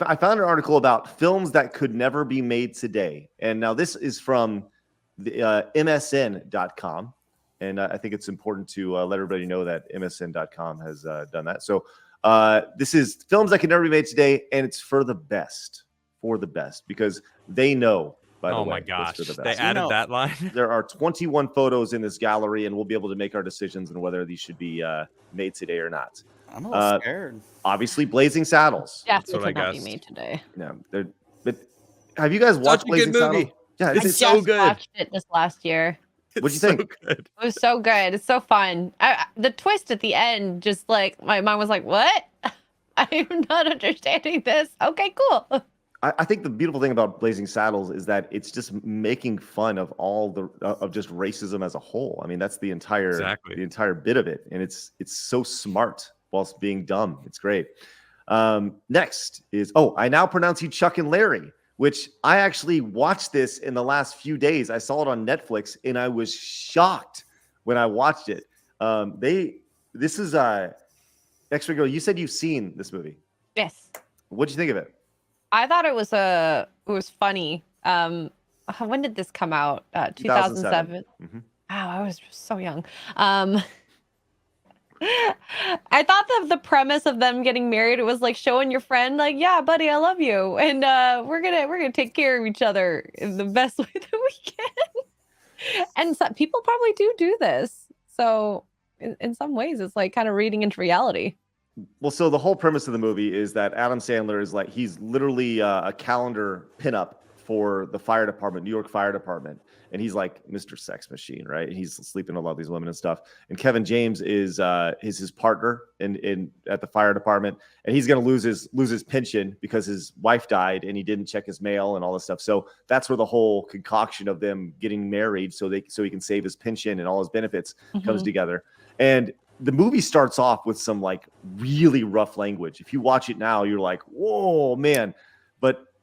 I found an article about films that could never be made today. And now this is from the MSN.com. And I think it's important to let everybody know that MSN.com has done that. So this is films that can never be made today, and it's for the best, because they know, by the way. Oh my gosh, for the best. they added that line. There are 21 photos in this gallery, and we'll be able to make our decisions on whether these should be made today or not. I'm a little scared. Obviously, Blazing Saddles. Definitely could not be made today. No, but have you guys watched Blazing Saddles? Yeah, it's so good. I watched it this last year. What'd you think? So it was so good. It's so fun. The twist at the end, just like my mind was like, "What? I'm not understanding this." Okay, cool. I think the beautiful thing about Blazing Saddles is that it's just making fun of all the of just racism as a whole. I mean, that's the entire bit of it, and it's so smart whilst being dumb. It's great. Next is I Now Pronounce You Chuck and Larry, which I actually watched this in the last few days. I saw it on Netflix, and I was shocked when I watched it. This is X-Ray Girl. You said you've seen this movie. Yes. What'd you think of it? I thought it was funny. When did this come out? 2007. Mm-hmm. Wow, I was so young. I thought that the premise of them getting married, it was like showing your friend, like, yeah, buddy, I love you, and we're gonna take care of each other in the best way that we can. And so, people probably do this. So in some ways, it's like kind of reading into reality. Well, so the whole premise of the movie is that Adam Sandler is like, he's literally a calendar pinup for the fire department, New York Fire Department. And he's like Mr. Sex Machine, right? And he's sleeping with a lot of these women and stuff. And Kevin James is his partner in at the fire department. And he's going to lose his pension because his wife died and he didn't check his mail and all this stuff. So that's where the whole concoction of them getting married so he can save his pension and all his benefits comes together. And the movie starts off with some like really rough language. If you watch it now, you're like, whoa, man.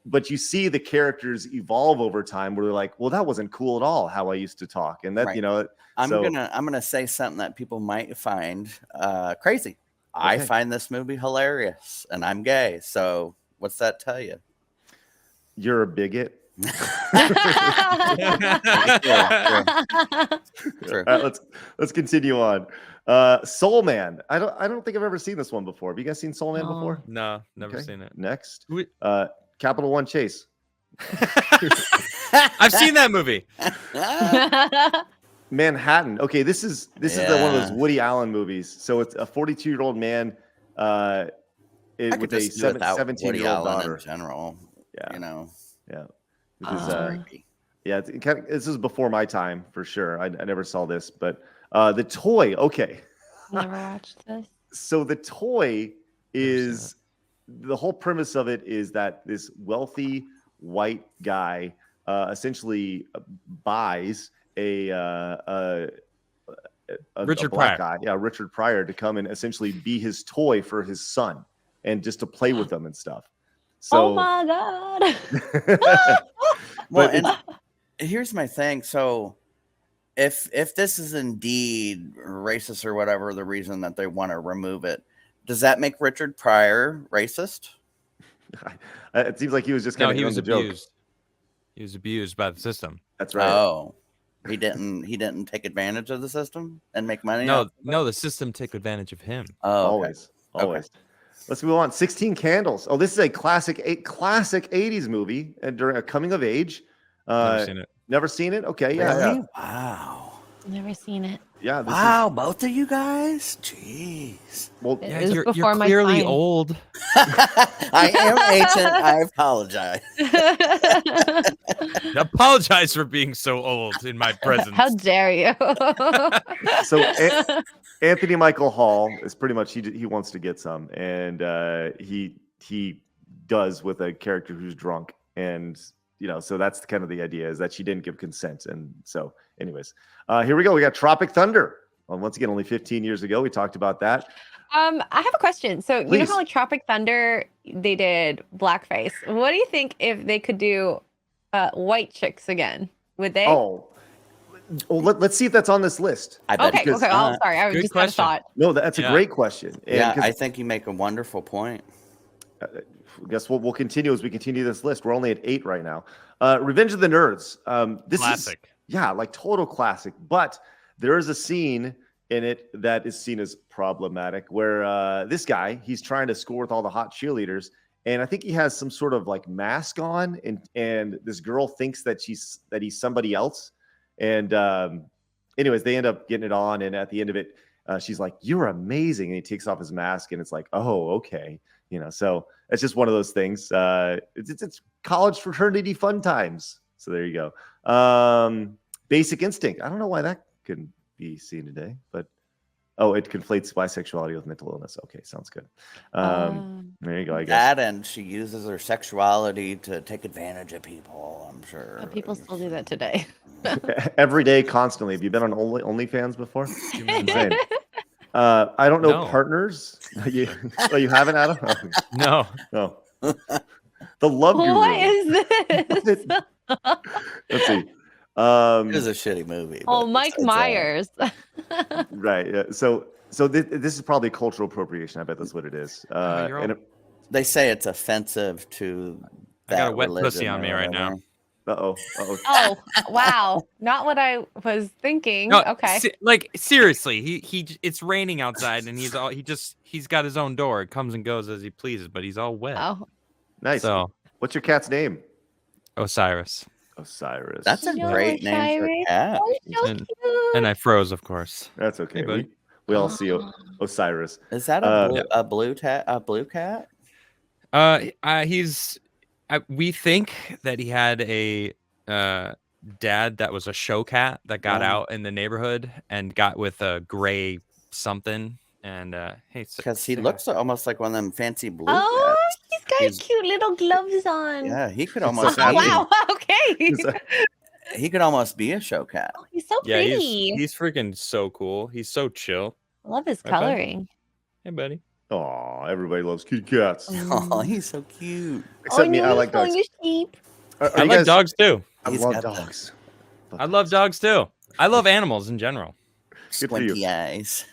But you see the characters evolve over time where they're like, well, that wasn't cool at all how I used to talk. And that, right. I'm gonna say something that people might find crazy. Okay. I find this movie hilarious and I'm gay. So what's that tell you? You're a bigot. True. All right, let's continue on. Soul Man. I don't think I've ever seen this one before. Have you guys seen Soul Man before? No, never seen it. Next, Capital One Chase. I've seen that movie. Manhattan. Okay, this is one of those Woody Allen movies. So it's a 42-year-old man with a 17-year-old daughter. In general, yeah. This is before my time for sure. I never saw this, but the toy. Okay, never watched this. So the toy is the whole premise of it is that this wealthy white guy essentially buys a Richard black Pryor. guy, Richard Pryor, to come and essentially be his toy for his son and just to play with them and stuff. So, oh my God. Well, and here's my thing. So if this is indeed racist or whatever the reason that they want to remove it, does that make Richard Pryor racist? It seems like he was just kind of he was abused. Joke. He was abused by the system. That's right. Oh, he didn't take advantage of the system and make money. No, the system took advantage of him. Oh, always. Okay. Let's move on. 16 Candles. Oh, this is a classic 80s movie and during a coming of age. Never seen it. Never seen it? Okay, yeah. Really? Yeah. Wow. Never seen it. Yeah. Wow, both of you guys? Jeez. Well, you're clearly old. I am ancient. I apologize. Apologize for being so old in my presence. How dare you? So Anthony Michael Hall is pretty much he wants to get some, and he does with a character who's drunk, and so that's kind of the idea, is that she didn't give consent. And so anyways, here we go. We got Tropic Thunder. Well, once again, only 15 years ago, we talked about that. I have a question. So Please. You know how like Tropic Thunder, they did blackface. What do you think if they could do white chicks again? Would they? Oh, let's see if that's on this list. I bet. Okay. Oh, sorry. I just had a thought. No, that's a great question. And I think you make a wonderful point. guess we'll continue as we continue this list. We're only at 8 right now. Revenge of the Nerds. This Classic. is like total classic. But there is a scene in it that is seen as problematic, where this guy, he's trying to score with all the hot cheerleaders, and I think he has some sort of like mask on, and this girl thinks that he's somebody else, and anyways, they end up getting it on, and at the end of it, she's like, "You're amazing," and he takes off his mask, and it's like, "Oh, okay." So it's just one of those things. It's college fraternity fun times. So there you go. Basic Instinct. I don't know why that couldn't be seen today, but it conflates bisexuality with mental illness. Okay, sounds good. There you go. I guess that, and she uses her sexuality to take advantage of people. I'm sure people still do that today. every day, constantly. Have you been on OnlyFans before? Insane. I don't know. No. Partners. You haven't, Adam? No. No. The Love Guru. What is this? Let's see. it is a shitty movie. Oh, but Mike it's, Myers. Right. Yeah. So this is probably cultural appropriation. I bet that's what it is. they say it's offensive to. I got a wet religion pussy on or me right whatever. now. Oh, wow. Not what I was thinking. No, Okay. Seriously, he it's raining outside, and he's got his own door. It comes and goes as he pleases, but he's all wet. Oh, Nice. So What's your cat's name? Osiris. Osiris. That's a No, great name for a Cyrus. cat. oh, so And- cute. And I froze, of course. That's okay. Hey, buddy. We all see Osiris. Is that a blue cat? We think that he had a dad that was a show cat that got out in the neighborhood and got with a gray something. And Because he looks almost like one of them fancy blue Oh, cats. he's got cute little gloves on. Yeah, he could so almost. funny. Oh, wow. Okay. He could almost be a show cat. Oh, he's so yeah, pretty. he's freaking so cool. He's so chill. I love his Right, bud? coloring. Hey, buddy. Oh, everybody loves cute cats. Oh, he's so cute. Except me. I like dogs. You sheep. Are I you like guys- dogs too. I He's love got the- dogs. I love dogs too. I love animals in general. Good for you. Squinty eyes.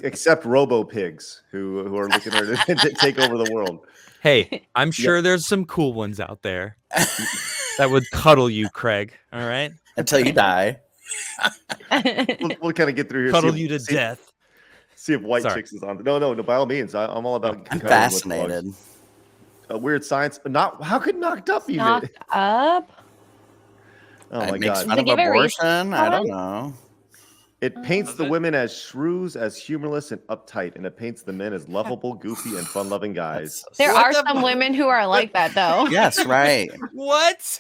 Except Robo Pigs, who are looking to take over the world. Hey, I'm sure there's some cool ones out there that would cuddle you, Craig. All right, Until you die. We'll kind of get through here. cuddle see if- you to see- death. See if White Sorry. Chicks is on. No, by all means. I'm all about. I'm cuddling with fascinated. dogs. Weird science. How could Knocked Up even? Knocked up. Oh It my makes god! fun They of give it abortion. I don't racism? know. It paints Does the it? women as shrews, as humorless and uptight, and it paints the men as lovable, goofy, and fun-loving guys. There What are the some women who are like that, though. Yes, right. What?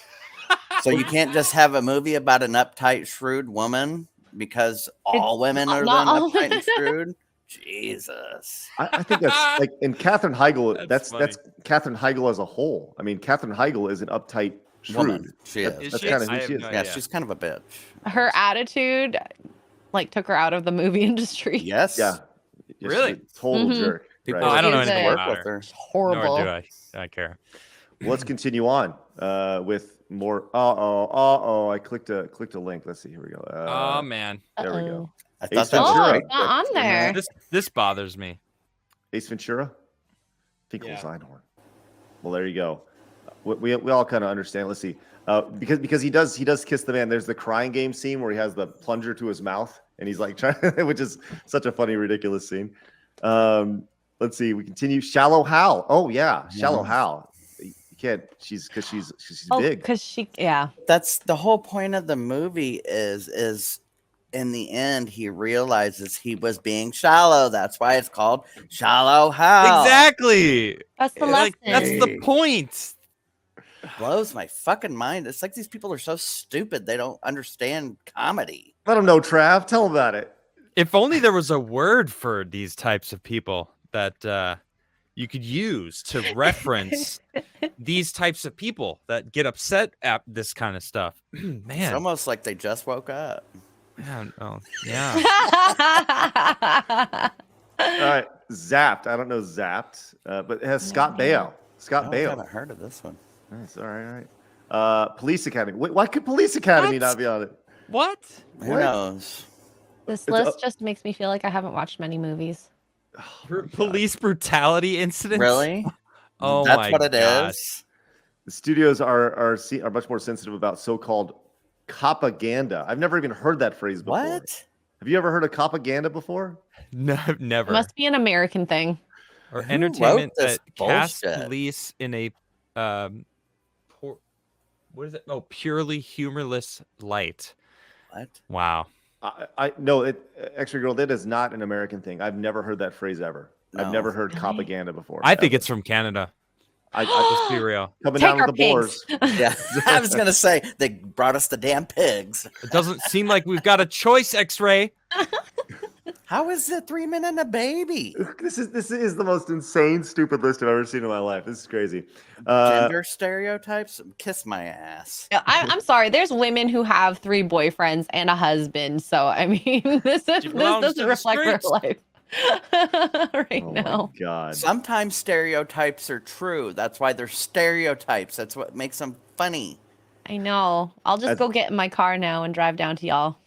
So you can't just have a movie about an uptight, shrewd woman because all women are then not all uptight and women. shrewd. Jesus. I think that's like in Katherine Heigl. That's That's Katherine Heigl as a whole. I mean, Katherine Heigl is an uptight, shrewd. Woman. She is. Is That's she? kind of I who have she is. no Yeah, idea. she's kind of a bitch. Her attitude, took her out of the movie industry. Yes. Yeah. Yes, Really? she's a total Mhm. jerk. People, right? I don't know She's anything a- Work about with her. her. It's horrible. Nor do I care. Let's continue on with more. I clicked a link. Let's see. Here we go. Oh man, There we Uh-oh. go. I Ace thought that was Oh, Ventura. right. it's not on there. this bothers me. Ace Ventura. I think it was Yeah. Einhorn. Well, there you go. We all kind of understand. Let's see. Because he does kiss the man. There's the crying game scene where he has the plunger to his mouth and he's like trying, which is such a funny, ridiculous scene. Let's see. We continue. Shallow Hal. Oh yeah, Shallow Hal. You can't. She's big. Because yeah. That's the whole point of the movie is in the end he realizes he was being shallow. That's why it's called Shallow Hal. Exactly. That's the Like, lesson. that's the point. Blows my fucking mind. It's like these people are so stupid they don't understand comedy. Let him know, Trav. Tell him about it. If only there was a word for these types of people that you could use to reference these types of people that get upset at this kind of stuff. It's Man, almost like they just woke up. man, oh, yeah. All right, Zapped. I don't know Zapped, but it has Scott Baio. Scott I Baio. haven't heard of this one. Nice. All right. All right. Police Academy. Wait, why could Police Academy What? not be on it? What? Who What? knows? This It's list just makes me feel like I haven't watched many movies. Oh my God. Police brutality incidents? Really? Oh That's my what it gosh. is. The studios are much more sensitive about so-called propaganda. I've never even heard that phrase before. What? Have you ever heard of propaganda before? No, It never. must be an American thing. Or Who entertainment wrote this that casts bullshit? police in a what is it? Oh, purely humorless light. What? Wow. I no, Extra Girl, that is not an American thing. I've never heard that phrase ever. I've No. never heard Really? propaganda before. I think ever. it's from Canada. I Let's be real. coming Take down our with the pigs. boars. Yeah, I was gonna say they brought us the damn pigs. It doesn't seem like we've got a choice, X-Ray. How is it 3 men and a baby? This is the most insane, stupid list I've ever seen in my life. This is crazy. Gender stereotypes? Kiss my ass. Yeah, I'm sorry. There's women who have 3 boyfriends and a husband. So I mean, this belongs to doesn't the reflect real streets. life right Oh now. my God. Sometimes stereotypes are true. That's why they're stereotypes. That's what makes them funny. I know. I'll just As- go get in my car now and drive down to y'all.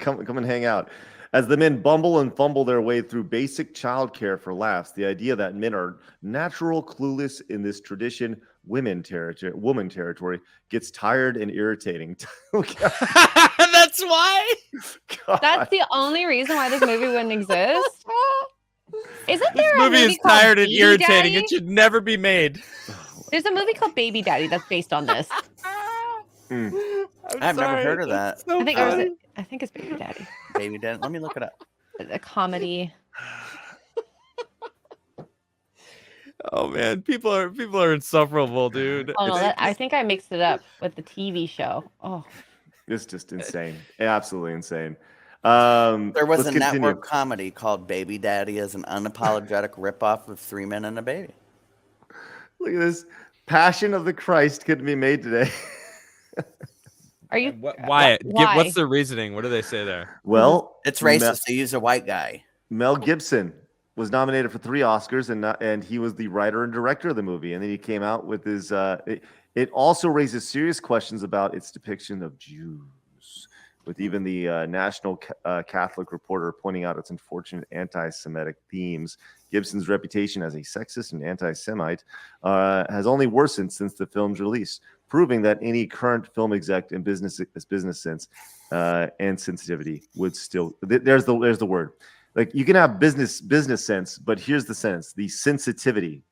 come and hang out. As the men bumble and fumble their way through basic childcare for laughs, the idea that men are natural clueless in this tradition, woman territory, gets tired and irritating. That's why. God. That's the only reason why this movie wouldn't exist. Isn't This there a movie movie is called tired and Baby irritating. Daddy? It should never be made. There's a movie called Baby Daddy that's based on this. Mm. I've never heard of that. So I think funny. I think it's Baby Daddy. Baby dad. Let me look it up. A comedy. Oh man, people are insufferable, dude. Oh no, It's- I think I mixed it up with the TV show. Oh, It's just insane. Absolutely insane. There was let's a continue. network comedy called Baby Daddy as an unapologetic ripoff of 3 Men and a Baby. Look at this. Passion of the Christ couldn't be made today. are you? Why? Why? What's the reasoning? What do they say there? Well, It's racist to use a white guy. Mel Gibson was nominated for 3 Oscars, and he was the writer and director of the movie. And then he came out with his. It also raises serious questions about its depiction of Jews, with even the National Catholic Reporter pointing out its unfortunate anti-Semitic themes. Gibson's reputation as a sexist and anti-Semite has only worsened since the film's release, proving that any current film exec in business sense and sensitivity would still. There's the word. Like, you can have business sense, but here's the sense: the sensitivity.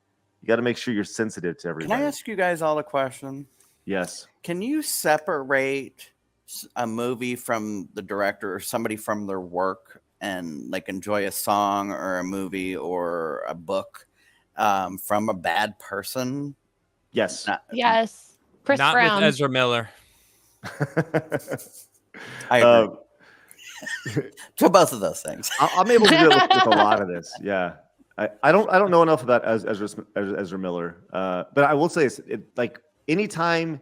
You got to make sure you're sensitive to Can everybody. I ask you guys all a question? Yes. Can you separate a movie from the director or somebody from their work and like enjoy a song or a movie or a book from a bad person? Yes. Yes, Chris Not Brown. with Ezra Miller. I agree. To both of those things. I'm able to do it with a lot of this. Yeah. I don't know enough about Ezra Miller, but I will say like anytime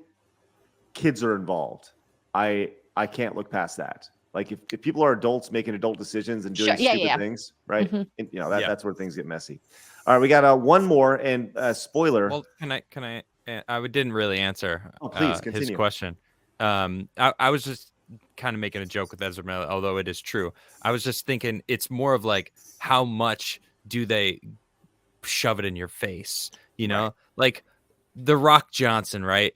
kids are involved, I can't look past that. Like if people are adults making adult decisions and doing Sure, yeah, stupid yeah. things, right? Mhm. And, Yeah. that's where things get messy. All right, we got one more and spoiler. Well, can I? I didn't really answer Oh, please, his continue. question. I was just kind of making a joke with Ezra Miller, although it is true. I was just thinking it's more of like how much do they shove it in your face? You know, Right. like The Rock Johnson, right?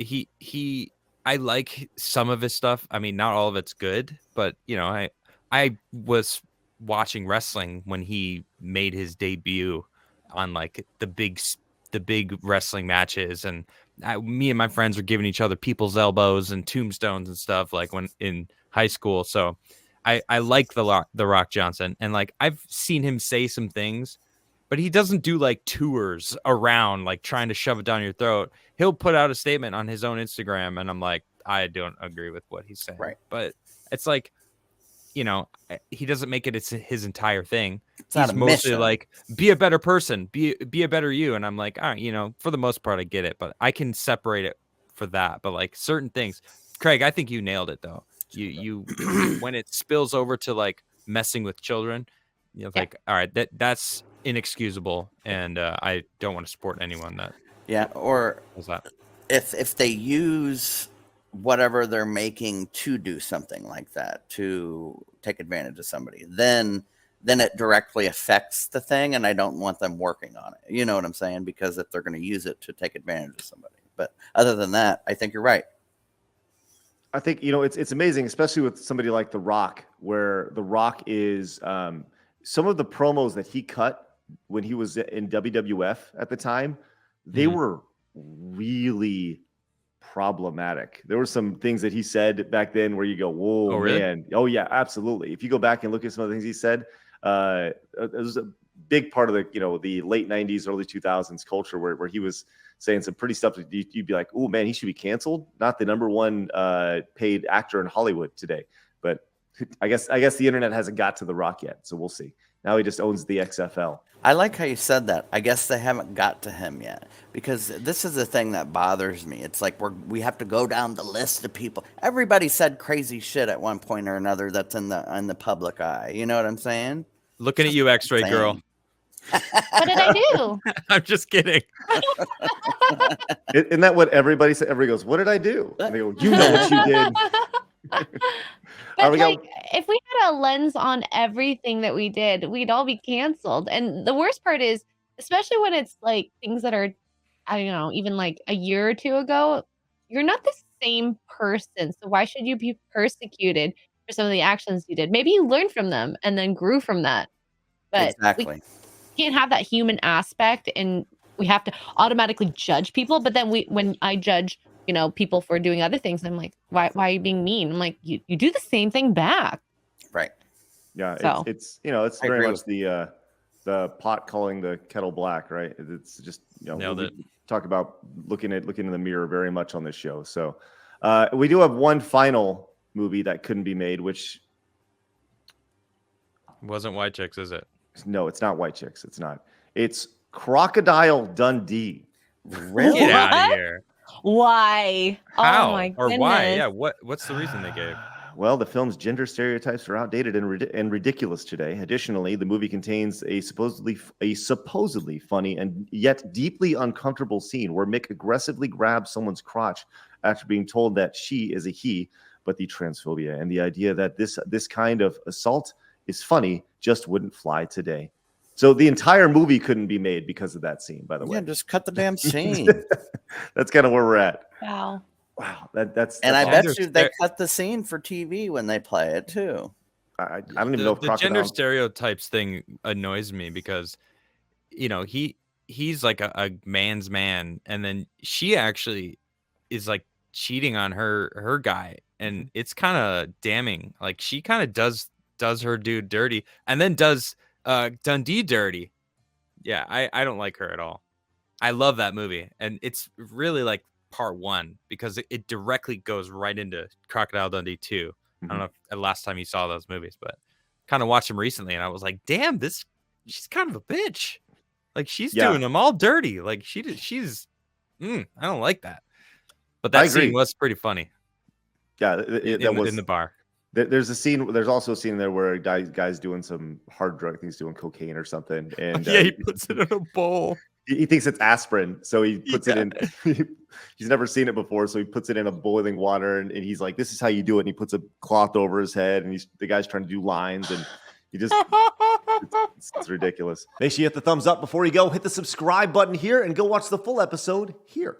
I like some of his stuff. I mean, not all of it's good, but you know, I was watching wrestling when he made his debut on like the big wrestling matches, and me and my friends were giving each other people's elbows and tombstones and stuff like when in high school. So I like the Rock Johnson, and like I've seen him say some things, but he doesn't do like tours around like trying to shove it down your throat. He'll put out a statement on his own Instagram, and I'm like, I don't agree with what he's saying. Right. But it's like, you know, he doesn't make it his entire thing. It's not He's a mostly mission. like, be a better person, be a better you. And I'm like, all right, you know, for the most part, I get it, but I can separate it for that. But like certain things, Craig, I think you nailed it though. You when it spills over to like messing with children, you know, like, all right, that's inexcusable, and I don't want to support anyone that Yeah, or does that. if they use whatever they're making to do something like that, to take advantage of somebody, then then it directly affects the thing, and I don't want them working on it. You know what I'm saying? Because if they're going to use it to take advantage of somebody. But other than that, I think you're right. I think, it's amazing, especially with somebody like The Rock, where The Rock is some of the promos that he cut when he was in WWF at the time, they were really problematic. There were some things that he said back then where you go, whoa, really? man. Oh, yeah, absolutely. If you go back and look at some of the things he said, it was a big part of the late 90s, early 2000s culture where he was saying some pretty stuff that you'd be like, oh, man, he should be canceled. Not the number one paid actor in Hollywood today. But I guess the internet hasn't got to The Rock yet. So we'll see. Now he just owns the XFL. I like how you said that. I guess they haven't got to him yet, because this is the thing that bothers me. It's like we have to go down the list of people. Everybody said crazy shit at one point or another that's in the public eye. You know what I'm saying? Looking at you, X-ray girl. What did I do? I'm just kidding. Isn't that what everybody said? Everybody goes, what did I do? And they go, you know what you did. But if we had a lens on everything that we did, we'd all be canceled. And the worst part is, especially when it's like things that are, I don't know, even like a year or two ago, you're not the same person. So why should you be persecuted for some of the actions you did? Maybe you learned from them and then grew from that. But exactly. We can't have that human aspect, and we have to automatically judge people. But then when I judge, people for doing other things, I'm like, why are you being mean? I'm like, you do the same thing back. Right. Yeah. So. It's very much the pot calling the kettle black, right? It's just, we talk about looking in the mirror very much on this show. So we do have one final movie that couldn't be made, which wasn't White Chicks, is it? No, it's not White Chicks. It's not. It's Crocodile Dundee. Really? Get out of here. Why? How? Oh my goodness. Or why? Yeah. What's the reason they gave? Well, the film's gender stereotypes are outdated and ridiculous today. Additionally, the movie contains a supposedly funny and yet deeply uncomfortable scene where Mick aggressively grabs someone's crotch after being told that she is a he, but the transphobia and the idea that this kind of assault is funny just wouldn't fly today. So the entire movie couldn't be made because of that scene, by the way. Yeah, just cut the damn scene. That's kind of where we're at. Wow. Wow. That's and I awesome. bet you they cut the scene for TV when they play it too. I don't even know if the gender stereotypes thing annoys me because, he's like a man's man, and then she actually is like cheating on her guy, and it's kind of damning. Like she kind of does her dude dirty, and then does Dundee dirty. Yeah, I don't like her at all. I love that movie, and it's really like part one because it directly goes right into Crocodile Dundee 2. I don't know if the last time you saw those movies, but kind of watched them recently, and I was like, damn, she's kind of a bitch. Like she's doing them all dirty. Like she's I don't like that. But that scene was pretty funny. Yeah, that was in the bar. There's also a scene there where a guy's doing some hard drug things, doing cocaine or something, and he puts it in a bowl. He thinks it's asprin, so he puts it in. He's never seen it before, so he puts it in a boiling water, and he's like, "This is how you do it." And he puts a cloth over his head, and the guy's trying to do lines, and he just it's ridiculous. Make sure you hit the thumbs up before you go. Hit the subscribe button here, and go watch the full episode here.